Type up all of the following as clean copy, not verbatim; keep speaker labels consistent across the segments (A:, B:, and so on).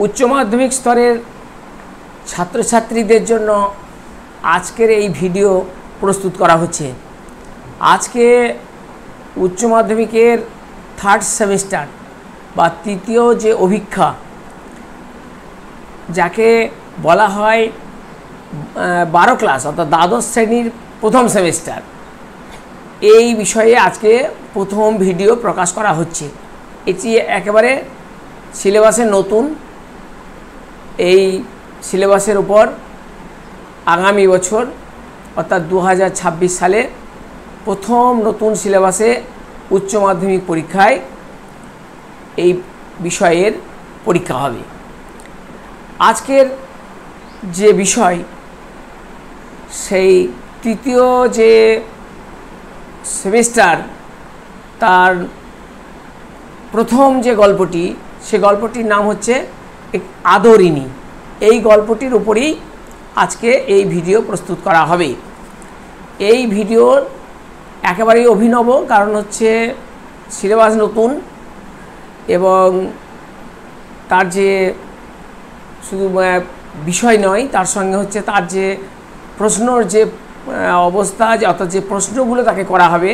A: উচ্চ মাধ্যমিক স্তরের ছাত্রছাত্রীদের জন্য আজকের এই ভিডিও প্রস্তুত করা হচ্ছে। আজকে উচ্চ মাধ্যমিকের থার্ড সেমিস্টার বা তৃতীয় যে অভিক্ষা, যাকে বলা হয় 12 ক্লাস অর্থাৎ দ্বাদশ শ্রেণীর প্রথম সেমিস্টার, এই বিষয়ে আজকে প্রথম ভিডিও প্রকাশ করা হচ্ছে। এটি একেবারে সিলেবাসের নতুন। এই সিলেবাসের উপর আগামী বছর অর্থাৎ 2026 সালে প্রথম নতুন সিলেবাসে উচ্চ মাধ্যমিক পরীক্ষায় এই বিষয়ের পরীক্ষা হবে। আজকের যে বিষয়, সেই তৃতীয় যে সেমিস্টার তার প্রথম যে গল্পটি, সে গল্পটির নাম হচ্ছে আদরিণী। এই গল্পটির উপরেই আজকে এই ভিডিও প্রস্তুত করা হবে। এই ভিডিওর একেবারেই অভিনব, কারণ হচ্ছে সিলেবাস নতুন এবং তার যে শুধু বিষয় নয়, তার সঙ্গে হচ্ছে তার যে প্রশ্নর যে অবস্থা, যে অর্থাৎ যে প্রশ্নগুলো তাকে করা হবে,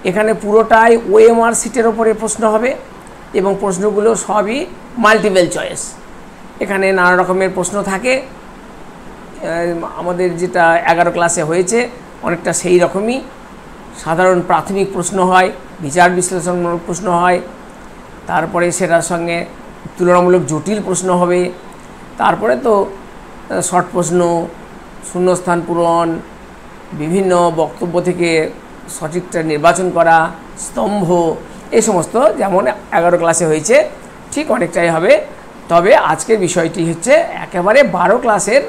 A: এখানে পুরোটাই ওএমআর সিটের ওপরে প্রশ্ন হবে এবং প্রশ্নগুলো সবই মাল্টিপল চয়েস। এখানে নানা রকমের প্রশ্ন থাকে। আমাদের যেটা 11 ক্লাসে হয়েছে অনেকটা সেই রকমই। সাধারণ প্রাথমিক প্রশ্ন হয়, বিচার বিশ্লেষণমূলক প্রশ্ন হয়, তারপরে সেটার সঙ্গে তুলনামূলক জটিল প্রশ্ন হবে, তারপরে তো শর্ট প্রশ্ন, শূন্যস্থান পূরণ, বিভিন্ন বক্তব্য থেকে সঠিকটা নির্বাচন করা, স্তম্ভ, এই সমস্ত যেমন 11 ক্লাসে হয়েছে ঠিক অনেকটাই হবে। তবে আজকের বিষয়টি হচ্ছে একেবারে 12 ক্লাসের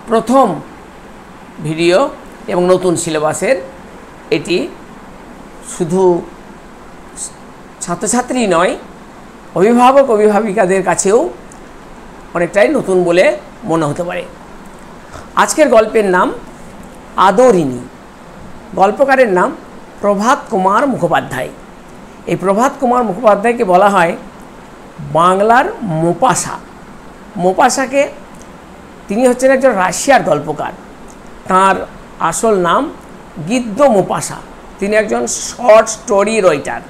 A: প্রথম ভিডিও এবং নতুন সিলেবাসের। এটি শুধু ছাত্রছাত্রী নয়, অভিভাবক অভিভাবিকাদের কাছেও অনেকটাই নতুন বলে মনে হতে পারে। আজকের গল্পের নাম আদরিণী। গল্পকারের নাম প্রভাত কুমার মুখোপাধ্যায়। এই প্রভাত কুমার মুখোপাধ্যায়কে বলা হয় বাংলার মোপাসা। মোপাসাকে তিনি হচ্ছেন একজন রাশিয়ার গল্পকার। তার আসল নাম গিদ্দ মোপাসা। তিনি একজন শর্ট স্টোরি রাইটার।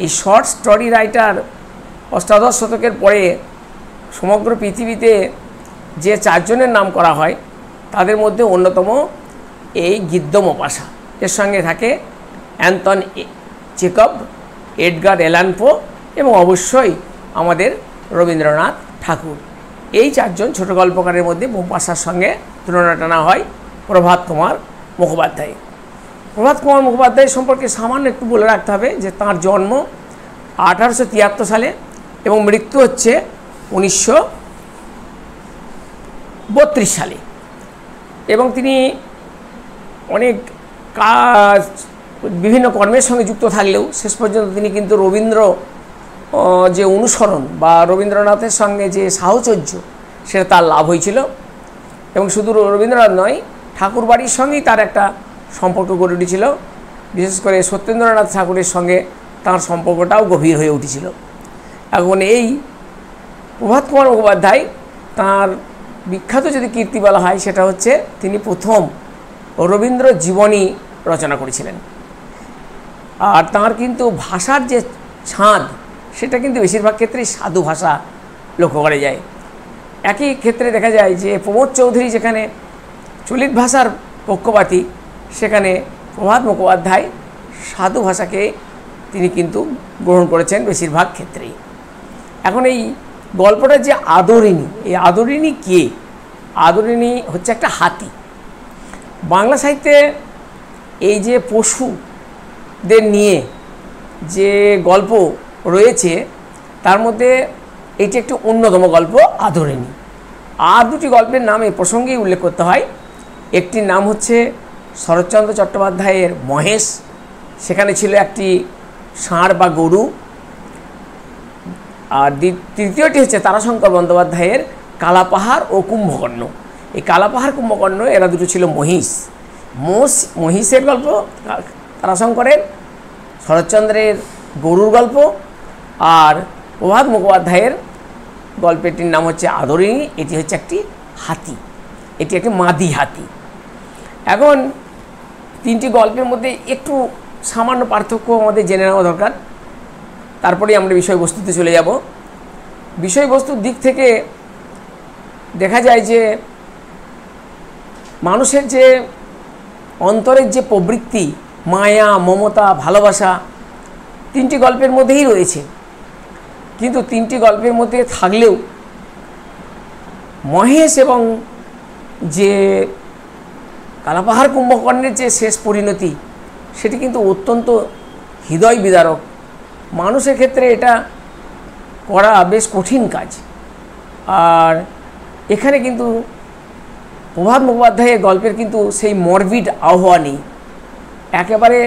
A: এই শর্ট স্টোরি রাইটার অষ্টাদশ শতকের পরে সমগ্র পৃথিবীতে যে 4 জনের নাম করা হয়, তাদের মধ্যে অন্যতম এই গিদ্দ মোপাসা। এর সঙ্গে থাকে অ্যান্তন চেকভ, এডগার অ্যালান পো এবং অবশ্যই আমাদের রবীন্দ্রনাথ ঠাকুর। এই 4 জন ছোটো গল্পকারের মধ্যে মোপাসার সঙ্গে তুলনা টানা হয় প্রভাত কুমার মুখোপাধ্যায়। প্রভাত কুমার মুখোপাধ্যায় সম্পর্কে সামান্য একটু বলে রাখতে হবে যে তাঁর জন্ম 1873 সালে এবং মৃত্যু হচ্ছে 1932 সালে। এবং তিনি অনেক কাজ, বিভিন্ন কর্মের সঙ্গে যুক্ত থাকলেও শেষ পর্যন্ত তিনি কিন্তু রবীন্দ্র যে অনুসরণ বা রবীন্দ্রনাথের সঙ্গে যে সাহচর্য, সেটা তার লাভ হয়েছিল। এবং শুধু রবীন্দ্রনাথ নয়, ঠাকুর বাড়ির সঙ্গেই তার একটা সম্পর্ক গড়ে উঠেছিল। বিশেষ করে সত্যেন্দ্রনাথ ঠাকুরের সঙ্গে তার সম্পর্কটাও গভীর হয়ে উঠেছিল। এখন এই প্রভাত কুমার মুখোপাধ্যায়, তাঁর বিখ্যাত যদি কীর্তি বলা হয়, সেটা হচ্ছে তিনি প্রথম রবীন্দ্র জীবনী রচনা করেছিলেন। আর তাঁর কিন্তু ভাষার যে ছাঁদ, সেটা কিন্তু বেশিরভাগ ক্ষেত্রেই সাধু ভাষা লক্ষ্য করা যায়। একই ক্ষেত্রে দেখা যায় যে প্রমোদ চৌধুরী যেখানে চলিত ভাষার পক্ষপাতী, সেখানে প্রভাত মুখোপাধ্যায় সাধু ভাষাকে তিনি কিন্তু গ্রহণ করেছেন বেশিরভাগ ক্ষেত্রেই। এখন এই গল্পটা যে আদরিণী, এই আদরিণী কে? আদরিণী হচ্ছে একটা হাতি। বাংলা সাহিত্যে এই যে পশুদের নিয়ে যে গল্প রয়েছে, তার মধ্যে এটি একটি অন্যতম গল্প আদরিণী। আর 2টি গল্পের নাম এই প্রসঙ্গেই উল্লেখ করতে হয়। একটির নাম হচ্ছে শরৎচন্দ্র চট্টোপাধ্যায়ের মহেশ। সেখানে ছিল একটি ষাঁড় বা গরু। আর তৃতীয়টি হচ্ছে তারাশঙ্কর বন্দ্যোপাধ্যায়ের কালাপাহাড় ও কুম্ভকর্ণ। এই কালাপাহাড় কুম্ভকর্ণ এরা দুটো ছিল মহিষ। মহিষের গল্প তারাশঙ্করের, শরৎচন্দ্রের গরুর গল্প, আর প্রভাত মুখোপাধ্যায়ের গল্পটির নাম হচ্ছে আদরিণী। এটি হচ্ছে একটি হাতি, এটি একটি মাদি হাতি। এখন তিনটি গল্পের মধ্যে একটু সামান্য পার্থক্য আমাদের জেনে নেওয়া দরকার, তারপরেই আমরা বিষয়বস্তুতে চলে যাব। বিষয়বস্তুর দিক থেকে দেখা যায় যে মানুষের যে অন্তরের যে প্রবৃত্তি, মায়া, মমতা, ভালোবাসা তিনটি গল্পের মধ্যেই রয়েছে। কিন্তু তিনটি গল্পের মধ্যে থাকলেও মহেশ এবং যে কালাপাহাড় কুম্ভকর্ণের যে শেষ পরিণতি, সেটি কিন্তু অত্যন্ত হৃদয় বিদারক। মানুষের ক্ষেত্রে এটা করা বেশ কঠিন কাজ। আর এখানে কিন্তু প্রভাত মুখোপাধ্যায়ের গল্পের কিন্তু সেই মরবিড আবহাওয়া নেই। একেবারে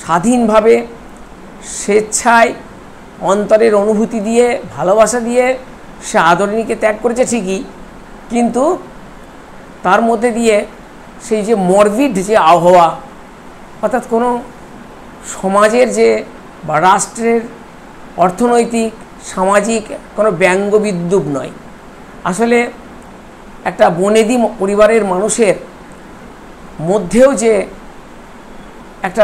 A: স্বাধীনভাবে স্বেচ্ছায় অন্তরের অনুভূতি দিয়ে, ভালোবাসা দিয়ে সে আদরিণীকে ত্যাগ করেছে ঠিকই, কিন্তু তার মধ্যে দিয়ে সেই যে মরবিড যে আবহাওয়া, অর্থাৎ কোনো সমাজের যে বা রাষ্ট্রের অর্থনৈতিক সামাজিক কোনো ব্যঙ্গ বিদ্রূপ নয়, আসলে একটা বনেদি পরিবারের মানুষের মধ্যেও যে একটা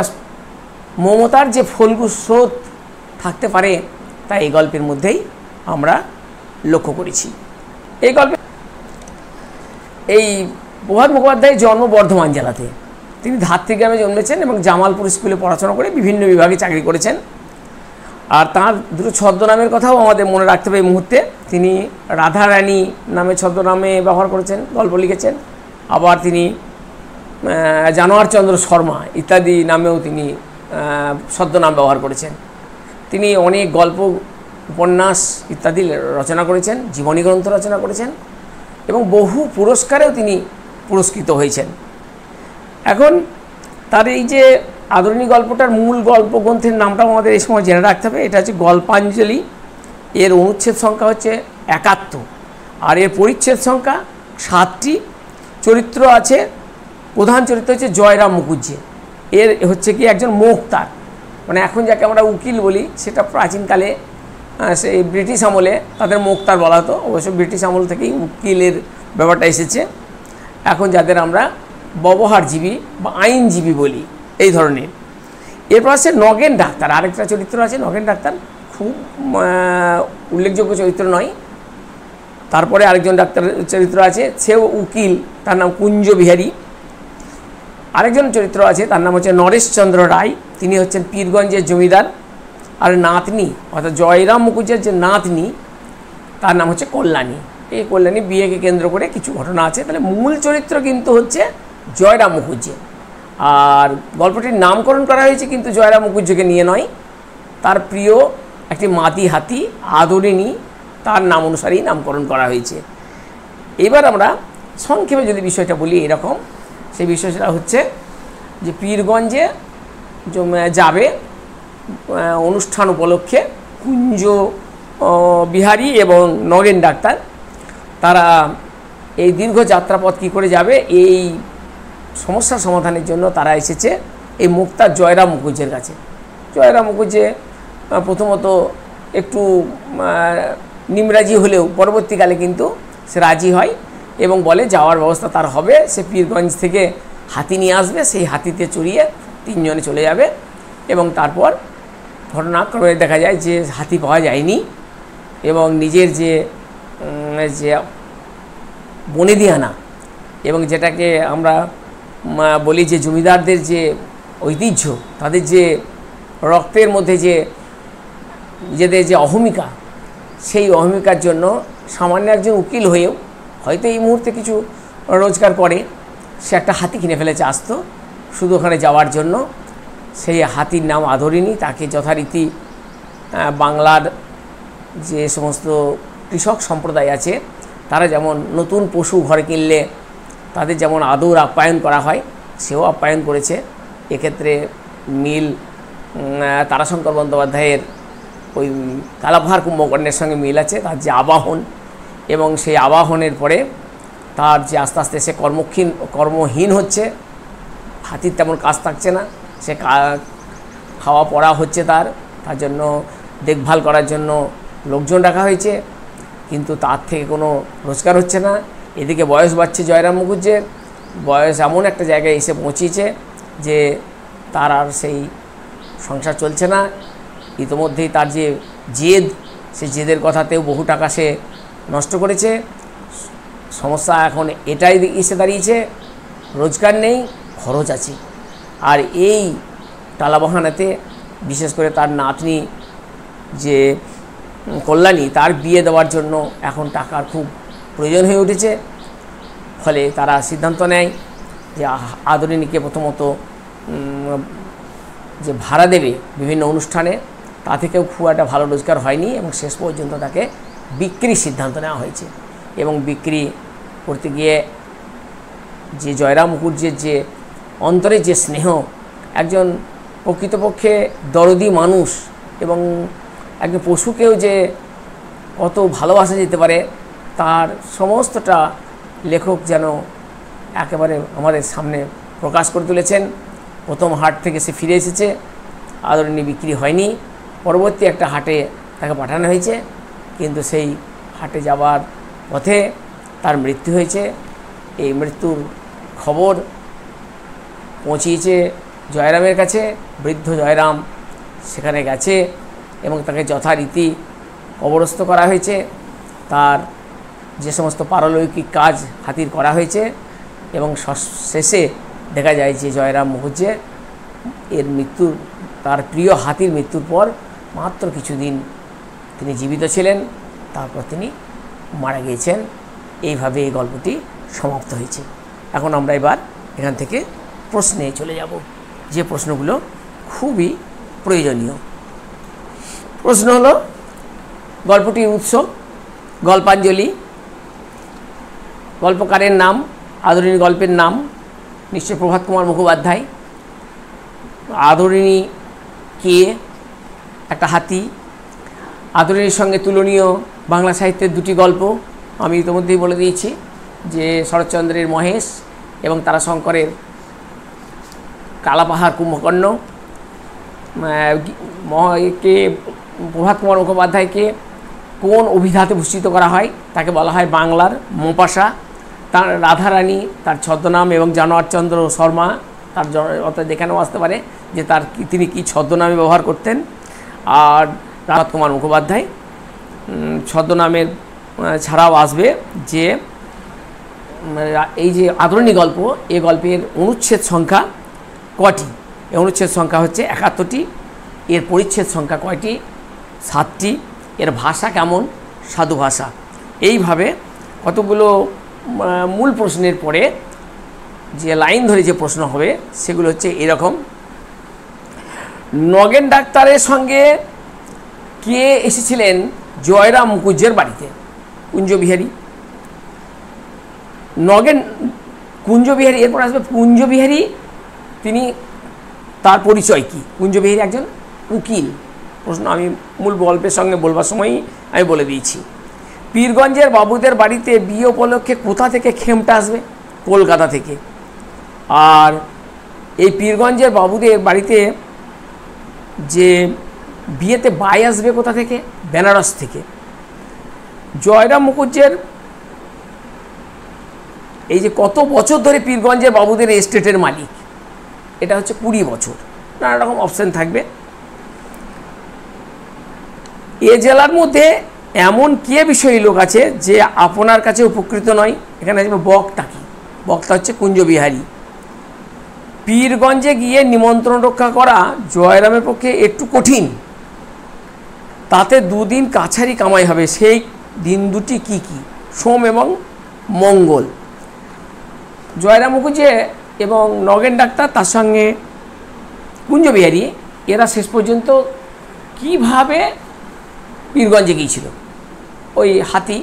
A: মমতার যে ফল্গু স্রোত থাকতে পারে, তা এই গল্পের মধ্যেই আমরা লক্ষ্য করেছি। এই গল্পে এই প্রভাত মুখোপাধ্যায়ের জন্ম বর্ধমান জেলাতে। তিনি ধাত্রী গ্রামে জন্মেছেন এবং জামালপুর স্কুলে পড়াশোনা করে বিভিন্ন বিভাগে চাকরি করেছেন। আর তাঁর দুটো ছদ্মনামের কথাও আমাদের মনে রাখতে হবে এই মুহূর্তে। তিনি রাধারানী নামে ছদ্মনামে ব্যবহার করেছেন, গল্প লিখেছেন। আবার তিনি জানোয়ার চন্দ্র শর্মা ইত্যাদি নামেও তিনি ছদ্মনাম ব্যবহার করেছেন। তিনি অনেক গল্প, উপন্যাস ইত্যাদি রচনা করেছেন, জীবনী গ্রন্থ রচনা করেছেন এবং বহু পুরস্কারেও তিনি পুরস্কৃত হয়েছেন। এখন তার এই যে আদরিণী গল্পটার মূল গল্প গ্রন্থের নামটাও আমাদের এই সময় জেনে রাখতে হবে। এটা হচ্ছে গল্পাঞ্জলি। এর অনুচ্ছেদ সংখ্যা হচ্ছে ৭১ আর এর পরিচ্ছেদ সংখ্যা ৭টি। চরিত্র আছে, প্রধান চরিত্র হচ্ছে জয়রাম মুখুজ্জে। এর হচ্ছে কি একজন মোক্তার, মানে এখন যাকে আমরা উকিল বলি, সেটা প্রাচীনকালে সেই ব্রিটিশ আমলে তাদের মোক্তার বলা হতো। অবশ্য ব্রিটিশ আমল থেকেই উকিলের ব্যাপারটা এসেছে। এখন যাদের আমরা ব্যবহারজীবী বা আইনজীবী বলি, এই ধরনের। এরপর আছে নগেন ডাক্তার, আরেকটা চরিত্র আছে নগেন ডাক্তার, খুব উল্লেখযোগ্য চরিত্র নয়। তারপরে আরেকজন ডাক্তার চরিত্র আছে, সেও উকিল, তার নাম কুঞ্জ বিহারী। আরেকজন চরিত্র আছে, তার নাম হচ্ছে নরেশচন্দ্র রায়, তিনি হচ্ছেন পীরগঞ্জের জমিদার। আর নাতনি অর্থাৎ জয়রাম মুখুজ্জের যে নাতনি, তার নাম হচ্ছে কল্যাণী। এই কল্যাণী বিয়েকে কেন্দ্র করে কিছু ঘটনা আছে। তাহলে মূল চরিত্র কিন্তু হচ্ছে জয়রাম মুখুজ্জে। আর গল্পটির নামকরণ করা হয়েছে কিন্তু জয়রাম মুখুজ্জেকে নিয়ে নয়, তার প্রিয় একটি মাদি হাতি আদরিণী, তার নাম অনুসারেই নামকরণ করা হয়েছে। এবার আমরা সংক্ষেপে যদি বিষয়টা বলি এরকম, সেই বিষয়টা হচ্ছে যে পীরগঞ্জে যাবে অনুষ্ঠান উপলক্ষে কুঞ্জ বিহারী এবং নগেন ডাক্তার। তারা এই দীর্ঘ যাত্রাপথ কী করে যাবে, এই সমস্যার সমাধানের জন্য তারা এসেছে এই মুক্তার জয়রাম মুখুজ্জের কাছে। জয়রাম মুখুজ্জে প্রথমত একটু নিমরাজি হলেও পরবর্তীকালে কিন্তু সে রাজি হয় এবং বলে যাওয়ার ব্যবস্থা তার হবে। সে পীরগঞ্জ থেকে হাতি নিয়ে আসবে, সেই হাতিতে চড়িয়ে তিনজনে চলে যাবে। এবং তারপর ঘটনাক্রমে দেখা যায় যে হাতি পাওয়া যায়নি এবং নিজের যে বনেদিয়ানা এবং যেটাকে আমরা বলি যে জমিদারদের যে ঐতিহ্য, তাদের যে রক্তের মধ্যে যে নিজেদের যে অহমিকা, সেই অহমিকার জন্য সামান্য একজন উকিল হয়েও হয়তো এই মুহূর্তে কিছু রোজগার করে, সে একটা হাতি কিনে ফেলেছে আসতো শুধু ওখানে যাওয়ার জন্য। সেই হাতির নাম আদরিণী। তাকে যথারীতি বাংলার যে সমস্ত কৃষক সম্প্রদায় আছে, তারা যেমন নতুন পশু ঘরে কিনলে তাদের যেমন আদর আপ্যায়ন করা হয়, সেও আপ্যায়ন করেছে। এক্ষেত্রে মিল তারাশঙ্কর বন্দ্যোপাধ্যায়ের ওই কালাপাহাড় কুম্ভকর্ণের সঙ্গে মিল আছে। তার যে আবাহন এবং সেই আবাহনের পরে তার যে আস্তে আস্তে সে কর্মহীন হচ্ছে, হাতির তেমন কাজ থাকছে না, সে খাওয়া পড়া হচ্ছে তার জন্য দেখভাল করার জন্য লোকজন রাখা হয়েছে। কিন্তু তার থেকে কোনো রোজগার হচ্ছে না। এদিকে বয়স বাড়ছে জয়রাম মুখুজ্জের, বয়স এমন একটা জায়গায় এসে পৌঁছেছে যে তার আর সেই সংসার চলছে না। ইতোমধ্যেই তার যে জেদ, সেই জেদের কথাতেও বহু টাকা সে নষ্ট করেছে। সমস্যা এখন এটাই এসে দাঁড়িয়েছে, রোজগার নেই, খরচ আছে। আর এই টালাবাহানাতে বিশেষ করে তার নাতনি যে কল্যাণী, তার বিয়ে দেওয়ার জন্য এখন টাকার খুব প্রয়োজন হয়ে উঠেছে। ফলে তারা সিদ্ধান্ত নেয় যে আদরিণীকে প্রথমত যে ভাড়া দেবে বিভিন্ন অনুষ্ঠানে, তা থেকেও খুব একটা ভালো রোজগার হয়নি এবং শেষ পর্যন্ত তাকে বিক্রির সিদ্ধান্ত নেওয়া হয়েছে। এবং বিক্রি করতে গিয়ে যে জয়রাম মুখুজ্জের যে অন্তরে যে স্নেহ, একজন প্রকৃতপক্ষে দরদি মানুষ এবং একজন পশুকেও যে কত ভালোবাসা যেতে পারে, তার সমস্তটা লেখক যেন একেবারে আমাদের সামনে প্রকাশ করে তুলেছেন। প্রথম হাট থেকে সে ফিরে এসেছে, আদরিণী বিক্রি হয়নি, পরবর্তী একটা হাটে তাকে পাঠানো হয়েছে, কিন্তু সেই হাটে যাওয়ার পথে তার মৃত্যু হয়েছে। এই মৃত্যুর খবর পৌঁছিয়েছে জয়রামের কাছে। বৃদ্ধ জয়রাম সেখানে গেছে এবং তাকে যথারীতি কবরস্থ করা হয়েছে। তার যে সমস্ত পারলৌকিক কাজ হাতির করা হয়েছে এবং শেষে দেখা যায় যে জয়রাম মুখুজ্জে এর মৃত্যুর, তার প্রিয় হাতির মৃত্যুর পর মাত্র কিছুদিন তিনি জীবিত ছিলেন, তারপর তিনি মারা গিয়েছেন। এইভাবে এই গল্পটি সমাপ্ত হয়েছে। এখন আমরা এবার এখান থেকে প্রশ্নে চলে যাব, যে প্রশ্নগুলো খুবই প্রয়োজনীয়। প্রশ্ন হলো, গল্পটির উৎস, গল্পাঞ্জলি, গল্পকারের নাম, আদরিণী গল্পের নাম নিশ্চয় প্রভাত কুমার মুখোপাধ্যায়। আদরিণী কে? একটা হাতি। আদরিণীর সঙ্গে তুলনীয় বাংলা সাহিত্যের দুটি গল্প আমি ইতিমধ্যেই বলে দিয়েছি, যে শরৎচন্দ্রের মহেশ এবং তারাশঙ্করের কালাপাহাড় কুম্ভকর্ণ। কে প্রভাত কুমার মুখোপাধ্যায়কে কোন অভিধাতে ভূষিত করা হয়? তাকে বলা হয় বাংলার মোপাসা। তার রাধারানী তার ছদ্মনাম এবং জানোয়ারচন্দ্র শর্মা তার অর্থাৎ দেখানো আসতে পারে যে তিনি কি ছদ্মনামে ব্যবহার করতেন। আর প্রভাত কুমার মুখোপাধ্যায় ছদ্মনামের ছাড়াও আসবে যে এই যে আদরিণী গল্প, এই গল্পের অনুচ্ছেদ সংখ্যা কটি? এই অনুচ্ছেদ সংখ্যা হচ্ছে 71টি। এর পরিচ্ছেদ সংখ্যা কয়টি? 7টি। এর ভাষা কেমন? সাধু ভাষা। এইভাবে কতগুলো মূল প্রশ্নের পরে যে লাইন ধরে যে প্রশ্ন হবে সেগুলো হচ্ছে এরকম। নগেন ডাক্তারের সঙ্গে কে এসেছিলেন জয়রাম মুখুজ্জের বাড়িতে? কুঞ্জবিহারী। নগেন কুঞ্জবিহারী, এরপর আসবে কুঞ্জবিহারী, তিনি তার পরিচয় কি? কুঞ্জবিহারী একজন উকিল। প্রশ্ন আমি মূল গল্পের সঙ্গে বলবার সময়ই আমি বলে দিয়েছি। পীরগঞ্জের বাবুদের বাড়িতে বিয়ে উপলক্ষে কোথা থেকে খেমটা আসবে? কলকাতা থেকে। আর এই পীরগঞ্জের বাবুদের বাড়িতে যে বিয়েতে বাই আসবে কোথা থেকে? বেনারস থেকে। জয়রাম মুখুজ্জের এই যে কত বছর ধরে পীরগঞ্জের বাবুদের এস্টেটের মালিক? এটা হচ্ছে 20 বছর। নানা রকম অপশান থাকবে। এ জেলার মধ্যে এমন কে বিষয়ী লোক আছে যে আপনার কাছে উপকৃত নয়? এখানে আসবে বক্তা। কি বক্তা? হচ্ছে কুঞ্জবিহারী। পীরগঞ্জে গিয়ে নিমন্ত্রণ রক্ষা করা জয়রামের পক্ষে একটু কঠিন, তাতে 2 দিন কাছারি কামাই হবে। সেই দিন দুটি কি কি? সোম এবং মঙ্গল। জয়রাম মুখুজ্জে এবং নগেন ডাক্তার তার সঙ্গে কুঞ্জবিহারী এরা শেষ পর্যন্ত কিভাবে পীরগঞ্জে গিয়েছিল? ওই হাতি,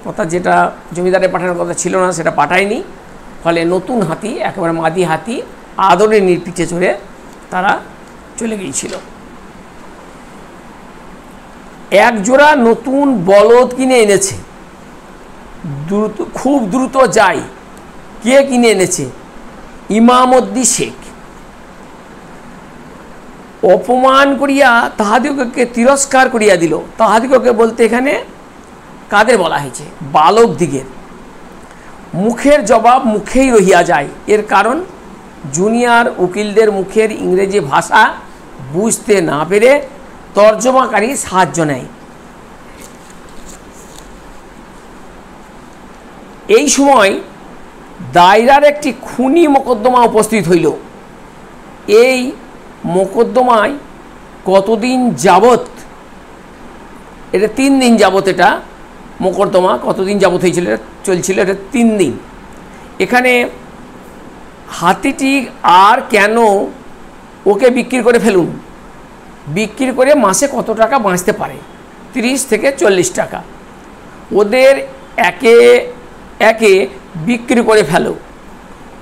A: অর্থাৎ যেটা জমিদারে পাঠানোর কথা ছিল না সেটা পাঠায়নি, ফলে নতুন হাতি, একেবারে মাদি হাতি আদরিণীর পিঠে চড়ে তারা চলে গিয়েছিল। এক জোড়া নতুন বলদ কিনে এনেছে, খুব দ্রুত যায়। কে কিনে এনেছে? ইমামউদ্দিন শেখ। অপমান করিয়া তাহাদিগকে তিরস্কার করিয়া দিল। তাহাদিগকে বলতে এখানে কাদের বলা হয়েছে? বালক দিগের। মুখের জবাব মুখেই রহিয়া যায়, এর কারণ জুনিয়র উকিলদের মুখের ইংরেজি ভাষা বুঝতে না পেরে তর্জমাকারী সাহায্য নেয়। এই সময় দায়রার একটি খুনি মোকদ্দমা উপস্থিত হইল। এই মোকদ্দমায় কতদিন যাবৎ, এটা 3 দিন যাবৎ, এটা মোকদ্দমা কতদিন যাবৎ হয়েছিল, এটা চলছিল, এটা 3 দিন। এখানে হাতিটি আর কেন ওকে বিক্রি করে ফেলুন, বিক্রি করে মাসে কত টাকা বাঁচতে পারে? 30 থেকে 40 টাকা। ওদের একে একে বিক্রি করে ফেলো।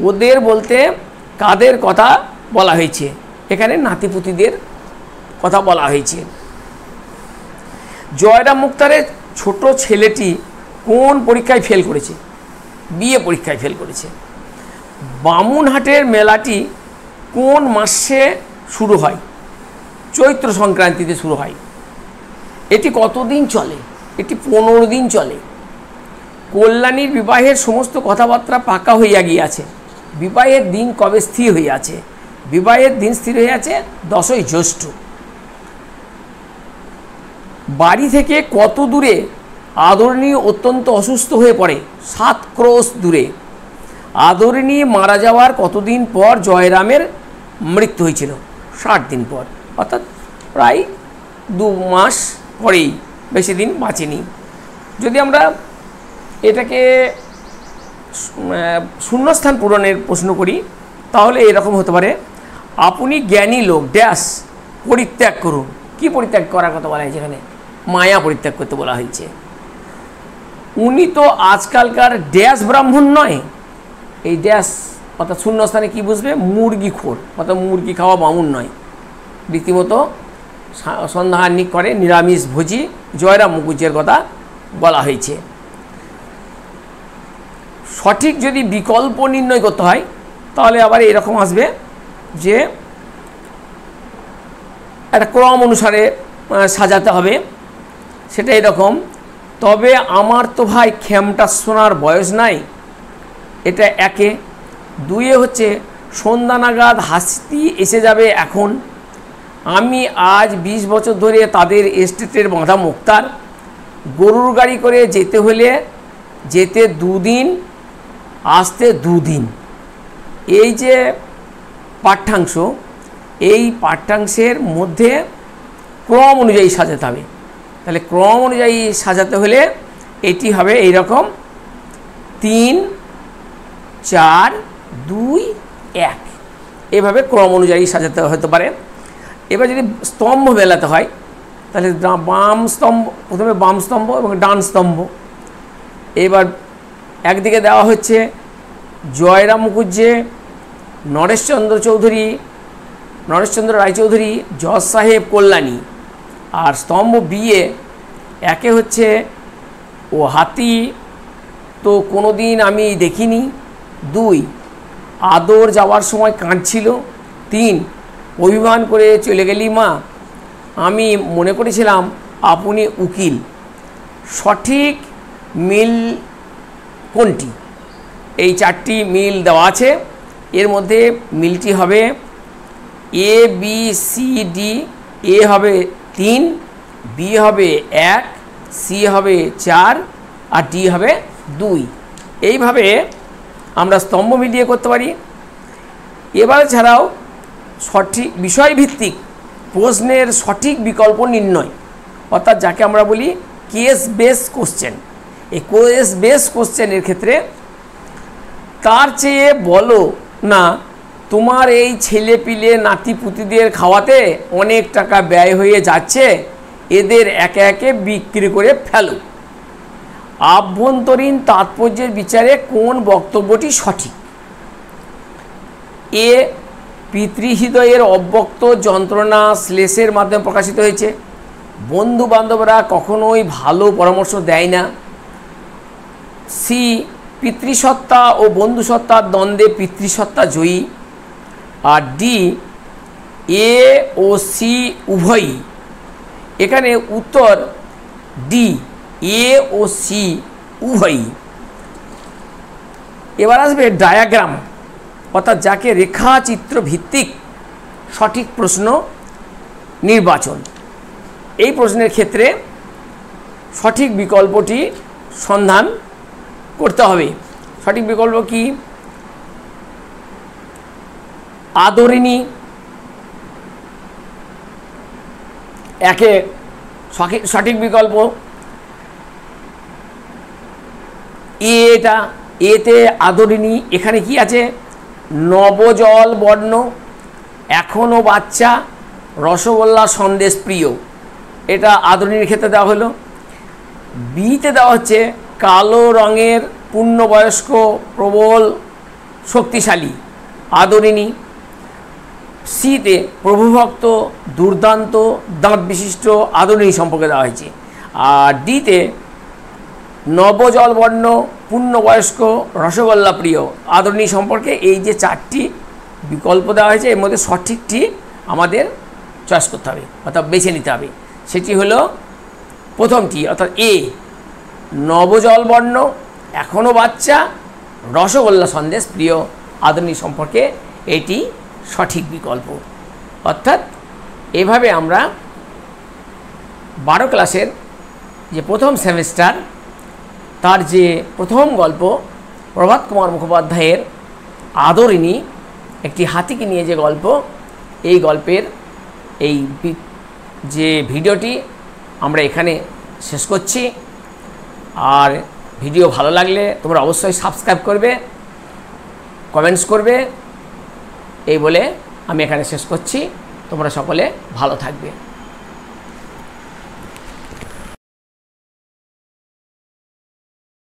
A: ওদের বলতে কাদের কথা বলা হয়েছে? এখানে নাতিপুতিদের কথা বলা হয়েছে। জয়রাম মুক্তারের ছোট ছেলেটি কোন পরীক্ষায় ফেল করেছে? বিএ পরীক্ষায় ফেল করেছে। বামুনহাটের মেলাটি কোন মাসে শুরু হয়? চৈত্র সংক্রান্তিতে শুরু হয়। এটি কতদিন চলে? এটি 15 দিন চলে। কল্যাণীর বিবাহের সমস্ত কথাবার্তা পাকা হইয়া গিয়াছে। বিবাহের দিন কবে স্থির হইয়াছে? বিবাহের দিন স্থির হইয়াছে 10ই জ্যৈষ্ঠ। বাড়ি থেকে কত দূরে আদরণী অত্যন্ত অসুস্থ হয়ে পড়ে? 7 ক্রোশ দূরে। আদরণী মারা যাওয়ার কতদিন পর জয়রামের মৃত্যু হয়েছিল? 60 দিন পর, অর্থাৎ প্রায় 2 মাস পরেই, বেশি দিন বাঁচেনি। যদি আমরা এটাকে শূন্যস্থান পূরণের প্রশ্ন করি তাহলে এরকম হতে পারে, আপনি জ্ঞানী লোক ড্যাশ পরিত্যাগ করুন। কি পরিত্যাগ করার কথা বলা হয়েছে? এখানে মায়া পরিত্যাগ করতে বলা হয়েছে। উনি তো আজকালকার ড্যাশ ব্রাহ্মণ নয়। এই ড্যাশ অর্থাৎ শূন্যস্থানে কি বুঝবে? মুরগি খোর, অর্থাৎ মুরগি খাওয়া বামুন নয়, রীতিমতো সন্ধ্যাহান্নিক করে নিরামিষ ভোজি জয়রাম মুখুজ্জের কথা বলা হয়েছে। সঠিক যদি বিকল্প নির্ণয় করতে হয় তাহলে আবার এরকম আসবে যে একটা ক্রম অনুসারে সাজাতে হবে। সেটা এরকম, তবে আমার তো ভাই খেমটা শোনার বয়স নাই, এটা 1-এ। 2-এ হচ্ছে সন্ধ্যা নাগাদ হাসি এসে যাবে এখন। আমি আজ 20 বছর ধরে তাদের এস্টেটের বাঁধা মুক্তার। গরুর গাড়ি করে যেতে হলে যেতে 2 দিন, আসতে 2 দিন। এই যে পাঠ্যাংশ, এই পাঠ্যাংশের মধ্যে ক্রম অনুযায়ী সাজাতে হবে। তাহলে ক্রম অনুযায়ী সাজাতে হলে এটি হবে এইরকম 3, 4, 2, 1, এভাবে ক্রম অনুযায়ী সাজাতে হতে পারে। এবার যদি স্তম্ভ মেলাতে হয় তাহলে বাম স্তম্ভ, প্রথমে বাম স্তম্ভ এবং ডান স্তম্ভ। এবার একদিকে দেওয়া হচ্ছে জয়রাম মুখুজ্জে, নরেশচন্দ্র রায়চৌধুরী, জজ সাহেব, কল্যাণী। আর স্তম্ভ বিয়ে 1-এ হচ্ছে ও হাতি তো কোনো দিন আমি দেখিনি। 2, আদর যাওয়ার সময় কাঁদছিল। 3, অভিমান করে চলে গেলি মা, আমি মনে করেছিলাম আপনি উকিল। সঠিক মিল কোনটি? এই 4টি মিল দেওয়া আছে। এর মধ্যে মিলটি হবে ABCD। এ হবে 3, বি হবে 1, সি হবে 4 আর ডি হবে 2। এইভাবে আমরা স্তম্ভ মিলিয়ে করতে পারি। এবার ছাড়াও সঠিক বিষয়ভিত্তিক প্রশ্নের সঠিক বিকল্প নির্ণয়, অর্থাৎ যাকে আমরা বলি কেস বেস কোশ্চেন। এই কেস বেস কোশ্চেনের ক্ষেত্রে তার চেয়ে বলো না তোমার এই ছেলে পিলে নাতিপুতিদের খাওয়াতে অনেক টাকা ব্যয় হয়ে যাচ্ছে, এদের একে একে বিক্রি করে ফেলো। আভ্যন্তরীণ তাৎপর্যের বিচারে কোন বক্তব্যটি সঠিক? এ, পিতৃহৃদয়ের অব্যক্ত যন্ত্রণা শ্লেষের মাধ্যমে প্রকাশিত হয়েছে। বন্ধু বান্ধবরা কখনোই ভালো পরামর্শ দেয় না। সি, পিতৃসত্তা ও বন্ধুসত্তার দ্বন্দ্বে পিতৃসত্তা জয়ী। আর ডি, এ ও সি উভয়ই। এখানে উত্তর ডি, এ ও সি উভয়ই। এবার আসবে ডায়াগ্রাম, অর্থাৎ যাকে রেখাচিত্র ভিত্তিক সঠিক প্রশ্ন নির্বাচন। এই প্রশ্নের ক্ষেত্রে সঠিক বিকল্পটি সন্ধান করতে হবে। সঠিক বিকল্প কি? আদরিণী একে সঠিক বিকল্প। এটা এতে আদরিণী, এখানে কি আছে? নবজল বর্ণ, এখনও বাচ্চা, রসগোল্লা সন্দেশ প্রিয়। এটা আদরিণীর ক্ষেত্রে দেওয়া হলো। বিতে দেওয়া হচ্ছে কালো রঙের, পূর্ণবয়স্ক, প্রবল, শক্তিশালী, আদরিণী। সিতে প্রভুভক্ত, দুর্দান্ত, দাঁত বিশিষ্ট, আদরিণী সম্পর্কে দেওয়া হয়েছে। আর ডিতে নবজলবর্ণ, পূর্ণবয়স্ক, রসগোল্লা প্রিয়, আদরিণী সম্পর্কে। এই যে 4টি বিকল্প দেওয়া হয়েছে, এর মধ্যে সঠিকটি আমাদের চয়েস করতে হবে, অর্থাৎ বেছে নিতে হবে। সেটি হলো প্রথমটি, অর্থাৎ এ, নবজলবর্ণ, এখনও বাচ্চা, রসগোল্লা সন্দেশ প্রিয়, আদরিণী সম্পর্কে এটি সঠিক বিকল্প। অর্থাৎ এভাবে আমরা 12 ক্লাসের যে প্রথম সেমিস্টার, তার যে প্রথম গল্প প্রভাত কুমার মুখোপাধ্যায়ের আদরিণী, একটি হাতিকে নিয়ে যে গল্প, এই গল্পের এই যে ভিডিওটি আমরা এখানে শেষ করছি। আর ভিডিও ভালো লাগলে তোমরা অবশ্যই সাবস্ক্রাইব করবে, কমেন্টস করবে। এই বলে আমি এখানে শেষ করছি। তোমরা সকলে ভালো থাকবে।